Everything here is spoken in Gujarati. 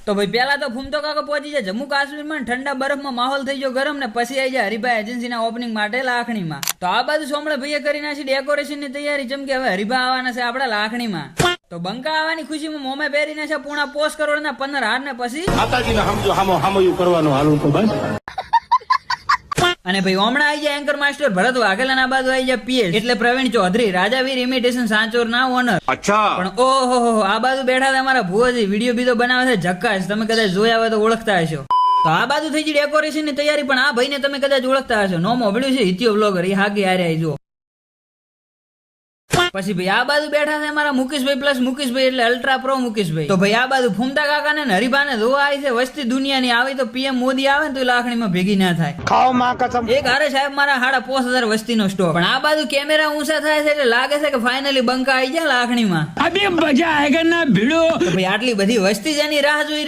તો ભાઈ પેલા તો ફૂમતો કાકો પહોંચી જાય જમ્મુ કાશ્મીરમાં ઠંડા બરફમાં માહોલ થઈ ગયો ગરમ ને પછી આવી જાય હરિભાઈ એજન્સીના ઓપનિંગ માટે લાખણીમાં. તો આ બાજુ સોમળે ભાઈએ કરી નાખી ડેકોરેશન ની તૈયારી જેમ કે હવે હરિભા આવવાના છે આપડા લાખણીમાં. તો બંકા આવવાની ખુશીમાં મોમે પહેરીને છે પૂણા 5 કરોડના 15 હાર ને પછી માતાજીને સમજો હામયું કરવાનું હાલું તો બસ. અને ભાઈ હમણાં આવી જાય એન્કર માસ્ટર ભરત વાઘેલા ના બાજુ આવી જાય પીએસ એટલે પ્રવીણ ચૌધરી રાજાવીર ઇમિટેશન સાંચોર ના ઓનર. અચ્છા પણ ઓહો આ બાજુ બેઠા હતા અમારા ભુવાજી વિડીયો બીજો બનાવે છે જક્કાશ તમે કદાચ જોયા હોય તો ઓળખતા હશો. તો આ બાજુ થઈ ગઈ ડેકોરેશન ની તૈયારી પણ આ ભાઈને તમે કદાચ ઓળખતા હશો નો મોબળ્યું છે હિતિયો બ્લોગર એ હાગે આરે જો. પછી ભાઈ આ બાજુ બેઠા છે અમારા મુકેશભાઈ પ્લસ મુકેશભાઈ એટલે અલ્ટ્રા પ્રો મુકેશભાઈ. તો ભાઈ આ બાજુ ફૂમતા કાકા ને હરિભાને જોવા આવી છે વસ્તી દુનિયાની આવી તો પીએમ મોદી આવે ને તો લાખણીમાં ભેગી ના થાય. ખાઓ માં કસમ. એક હારે સાહેબ મારા 5,500 વસ્તીનો સ્ટોક. પણ આ બાજુ કેમેરા ઊંચા થાય છે એટલે લાગે છે કે ફાઇનલી બંકા આવી જાય લાખણીમાં. અબે મજા આયેગા ના ભીડો. તો ભાઈ આટલી બધી વસ્તી જેની રાહ જોઈ